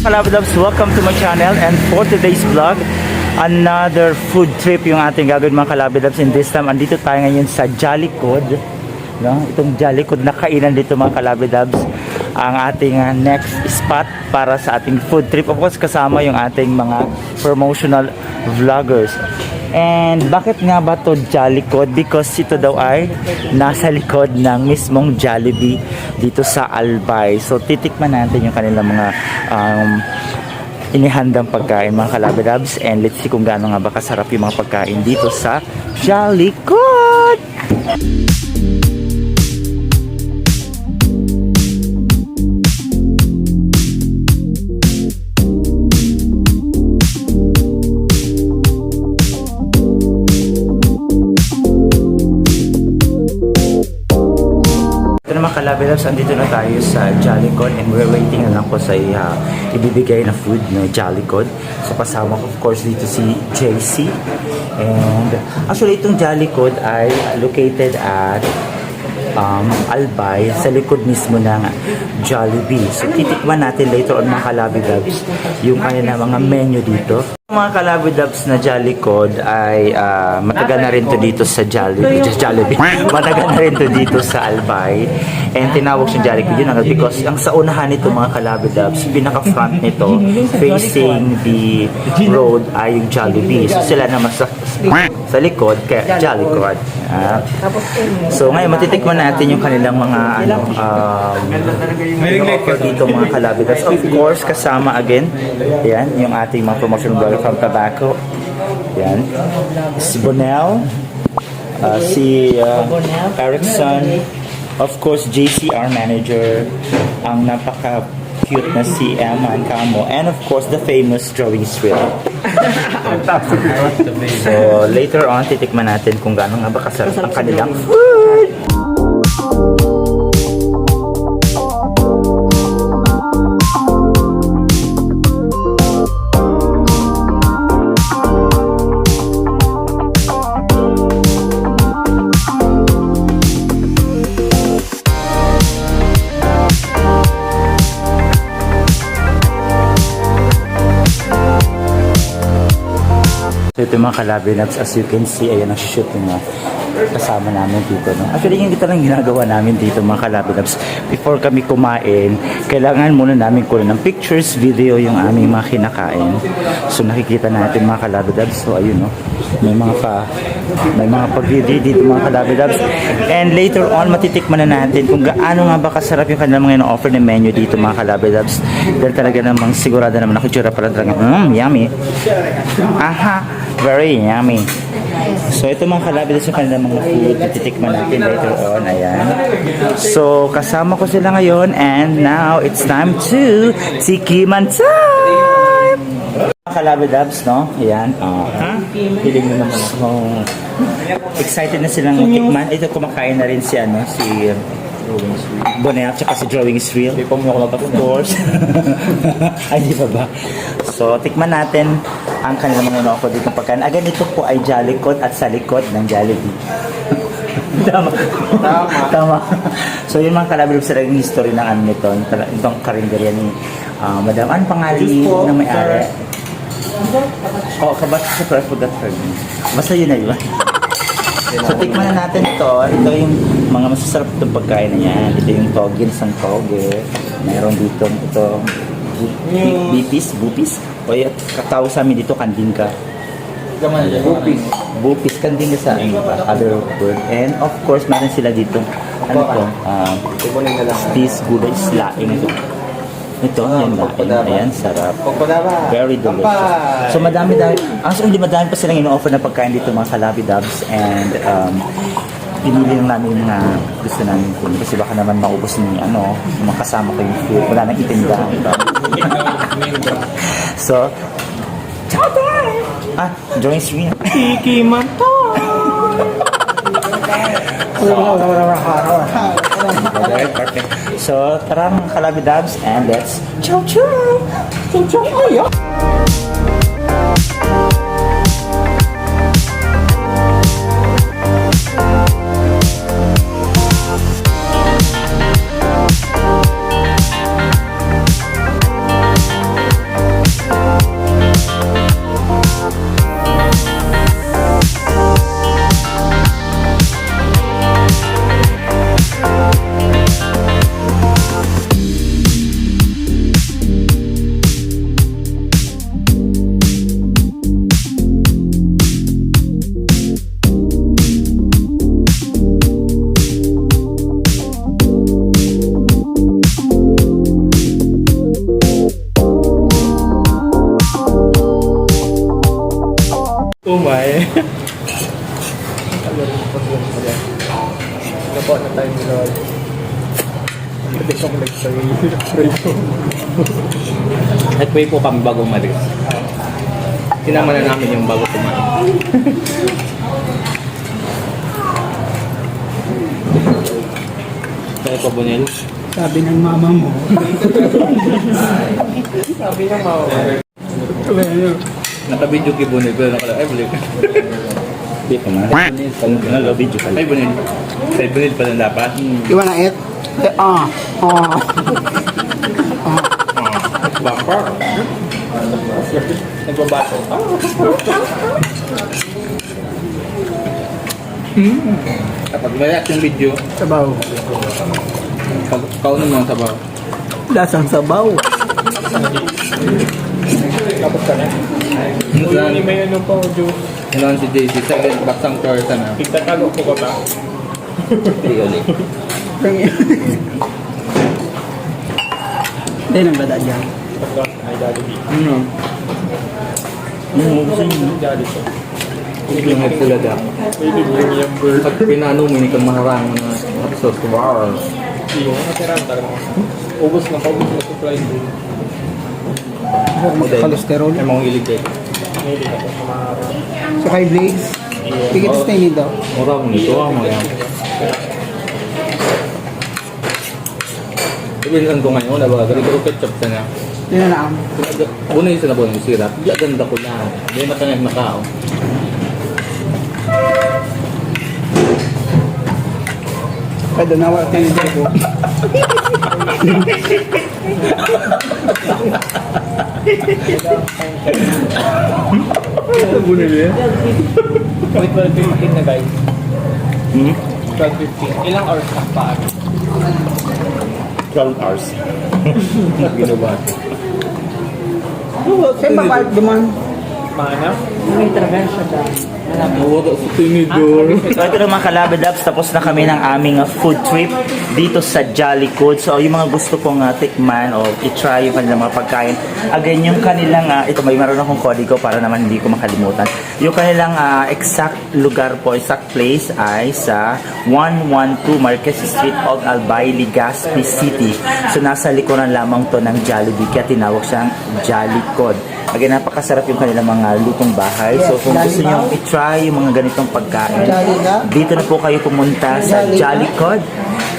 Kalabadabs, welcome to my channel, and for today's vlog, another food trip yung ating gagawin mga Kalabadabs. And this time, andito tayo ngayon sa Jollycod, no? Itong Jollycod na kainan dito mga Kalabadabs, ang ating next spot para sa ating food trip. Of course, kasama yung ating mga promotional vloggers. And bakit nga ba to Jollycod? Because ito daw ay nasa likod ng mismong Jollibee dito sa Albay. So titikman natin yung kanilang mga inihandang pagkain mga Kalabadabs, and let's see kung gaano nga ba kasarap yung mga pagkain dito sa Jollycod. Mga Kalabadabs, andito na tayo sa Jollycod, and we're waiting na lang po sa ibibigay na food no Jollycod. So kasama ko of course dito si JC, and actually itong Jollycod ay located at Albay, sa likod mismo ng Jollibee. So titikman natin later on mga Kalabadabs yung kanilang mga menu dito. Mga Kalabadabs na Jollycod ay matagal na rin to dito sa Jollibee. Matagal na rin to dito sa Albay. And tinawag siyang Jollycod yun because ang sa unahan nito mga Kalabadabs, pinaka-front nito facing the road ay yung Jollibee. So sila naman sa likod kaya Jollycod. So ngayon matitikman natin yung kanilang mga offer dito mga Kalabadabs. Of course kasama again, yan yung ating mga promotion vlogger from Tobacco. Yan. Si Bonel, si Erickson, of course JC, our manager, ang napaka-cute na si Emma and Camo, and of course the famous Drawing Thrill. So later on, titikman natin kung gaano nga ba kasarap ang kanilang food. Ito mga Kalabadabs, as you can see, ayan ang shoot na kasama namin dito. No? Actually, yung ito lang ginagawa namin dito mga Kalabadabs. Before kami kumain, kailangan muna namin kunin ng pictures, video yung aming mga kinakain. So nakikita natin mga Kalabadabs. So ayun, no? may mga pag-video dito mga Kalabadabs. And later on, matitikman na natin kung gaano nga ba kasarap yung kanilang mga offer na menu dito mga Kalabadabs. Dahil talaga namang sigurado naman ako tsura pala talaga, yummy. Aha, very yummy. So ito mga Kalabadabs yung kanilang mga food na titikman natin later on. Ayan. So kasama ko sila ngayon, and now it's time to tikiman time! Mga Kalabadabs, no? Ayan. Piling mo naman ako. Excited na silang tikman. Ito kumakain na rin si Bonel at si Drawing Thrill. Of course. Ay, di ba? So, tikman natin ang kanilang mga offer dito pagkain. Again, ito po ay Jollycod at sa likod ng Jollibee. Tama. So, yun mga Kalabadabs sa naging history ng ano nito. Itong karinderya ni Madam. Ano pangalan ng may-ari? Oh, kabasa sa I forgot her name. Basta yun na yun. So, tikman na natin ito. Ito yung mga masasarap itong pagkain na yan. Ito yung toge, isang toge. Mayroon dito ito bupis. O yung katao sa amin dito, kanding ka. Bupis, kanding ka sa other word. And of course, meron sila dito. Ano ito? Stis, gulay, slaing ito. Ito, yung laing. Ayan, sarap. Very delicious. So, madami pa silang ino-offer na pagkain dito mga Kalabadabs. And, pinili lang namin yung mga gusto namin kung kasi baka naman maubos ni makasama ko yung food. Wala nang itinda. So, ciao tayo! Drawing Thrill. Tikiman to! Perfect. So, tara mga Kalabadabs, and let's ciao ciao! Ciao ciao! Nakuha na tayo nila. Hindi ko nag-pray po. Nag-pray po kami bago umalis. Sinama na namin yung bago kumain. Kaya po, Bonel. Sabi ng mama mo. Sabi ng mama mo. Naka-video kay Bonel, pero naka-live ulit. Dito na. Nalo video ka. Ay, Bonel. Kay Bonel pala dapat. You wanna eat? Baka. Nagbabato. Kapag mayak yung video, Sabaw. kaunin mo ang sabaw. Lasang sabaw. Tapos ka na. Hindi may ano pa, Diyos. Ano si JC, second baksang person na. Itatago ko ka ba? Hindi ulit. Hindi nang bada dyan. Ano? Gusto niyo? Hindi yung sila da. Pwede bring yung bird. Pag pinano mo, hindi kang maharang na episode. Wow. Yung natirang talaga. Ubus na supply din. Cholesterol? Ay, mga ilig eh. Hindi na ito kumaro. So kay Blaze, ticket stay nito. Mura mo nito, mga. Ibinsan ko ngayon, diba? Ganito ketchup sa na. Yun na lang. Una yung sinabon yung sirap. Bigla ganda ko na. Hindi na kanyang nakao. Pwede na wala kayo dito. Wait, 12:15 na guys. 12:15. Ilang hours na pa? 12 hours. Ginawa. Saan ba part duman? Mana? May intervention daw. Nawala sa tinidor. So ito na mga kalabadabs, tapos na kami ng aming food trip dito sa Jollycod. So yung mga gusto kong tikman o i-try yung kanilang mga pagkain. Again, yung kanilang, ito may meron akong kodigo para naman hindi ko makalimutan. Yung kanilang exact lugar po, exact place ay sa 112 Marquez Street of Albay, Legazpi City. So nasa likuran lamang to ng Jollibee, kaya tinawag siyang Jollycod. Again, napakasarap yung kanilang mga lutong bahay. So kung gusto nyo i-try yung mga ganitong pagkain, dito na po kayo pumunta sa Jollycod.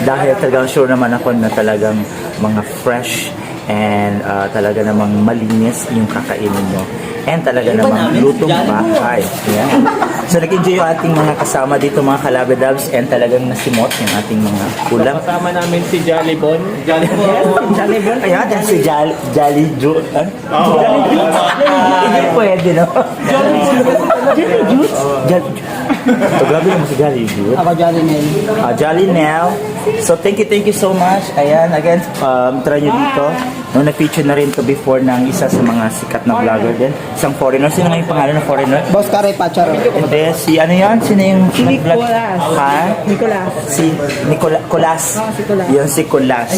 Dahil talagang sure naman ako na talagang mga fresh and talaga namang malinis yung kakainin nyo. And talaga namang lutong bahay. Yan. So nag-enjoy yung ating mga kasama dito mga kalabadabs and talagang nasimot yung ating mga kulang. Kasama namin si Jollibon. Jollibon. Jollibon. Ayan, yan si Jolly Juice. Hindi pwede, no? Jolly Juice. So, grabe naman si Jolly Juice. Ako Jolly Nel. Jolly Nell. So, thank you so much. Ayan, again, try nyo dito. No, na-feature na rin to before ng isa sa mga sikat na vlogger din. Isang foreigner. Sino nga yung pangalan ng foreigner? Boss Kare Pacharo. Hindi, si ano yan? Sino yung Si nag-vlog? Nicolas. Ha? Nicolas. Si Nicolas. Si Colas. Yun si Colas.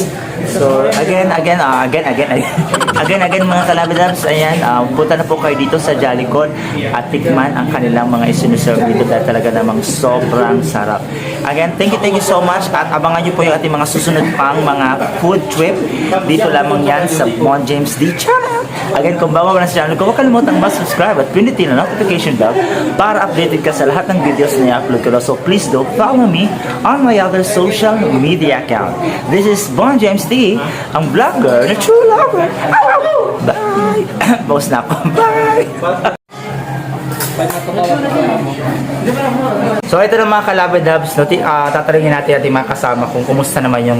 So, again, mga kalabadabs, ayan, punta na po kayo dito sa Jollycod at tikman ang kanilang mga isinuserve dito dahil talaga namang sobrang sarap. Again, thank you so much at abangan nyo po yung ating mga susunod pang mga food trip dito lamang yan sa Mon James D channel. Again, kung bago na sa channel ko, huwag kalimutang subscribe at pindutin ang notification bell para updated ka sa lahat ng videos na i-upload ko. So please do follow me on my other social media account. This is Bon James D, ang vlogger na true lover. Bye! Boss na ako. Bye! So ito na mga kalabadabs, tatanungin natin ating mga kasama kung kumusta naman yung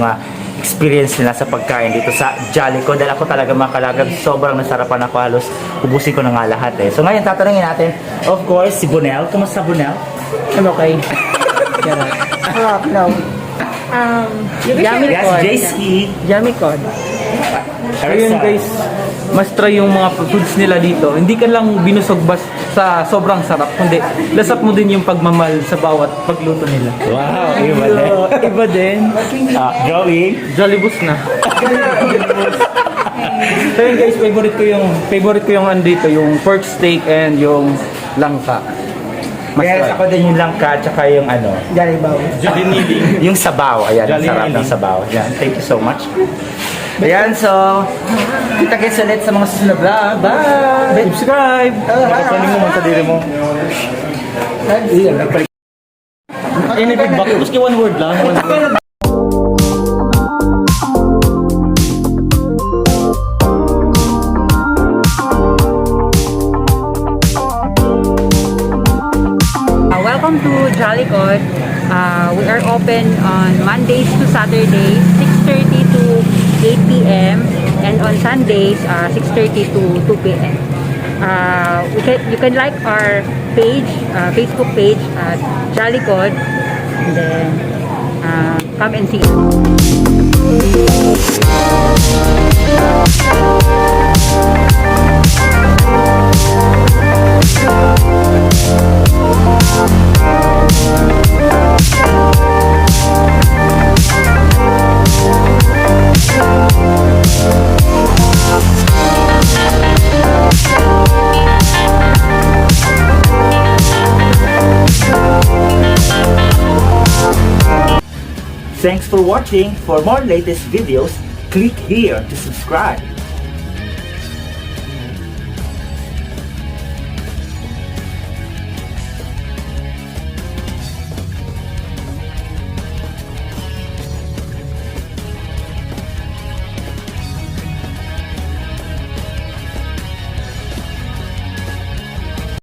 experience nila sa pagkain dito sa Jollycod. Dahil ako talaga mga kalabadabs, sobrang nasarapan ako, halos ubusin ko na nga lahat eh. So ngayon tatanungin natin, of course, si Bonel. Kumusta Bonel? I'm okay. No. Yummy Yes, JC. Yummy cod. Ayun guys, mas try yung mga foods nila dito. Hindi ka lang binusog sa sobrang sarap, kundi lasap mo din yung pagmamahal sa bawat pagluto nila. Wow, iba din. Iba din. Joey. Jollibus na. So yun guys, favorite ko yung andito, yung pork steak and yung langka. Yes, ako din yung langka, tsaka yung ano, Jalibaw. yung sabaw. Ayan, ang sarap ng sabaw. Ayan, thank you so much. Ayan, so, kita-kits ulit sa mga susunod vlog. Bye! Subscribe! Kunin mo sa diri mo. Any feedback? Gusto one word lang. One word. Welcome to Jollycod. We are open on Mondays to Saturdays, 6:30 to 8 p.m. and on Sundays, 6:30 to 2 p.m. You can like our page, Facebook page at Jollycod, and then come and see Thanks for watching. For more latest videos, click here to subscribe.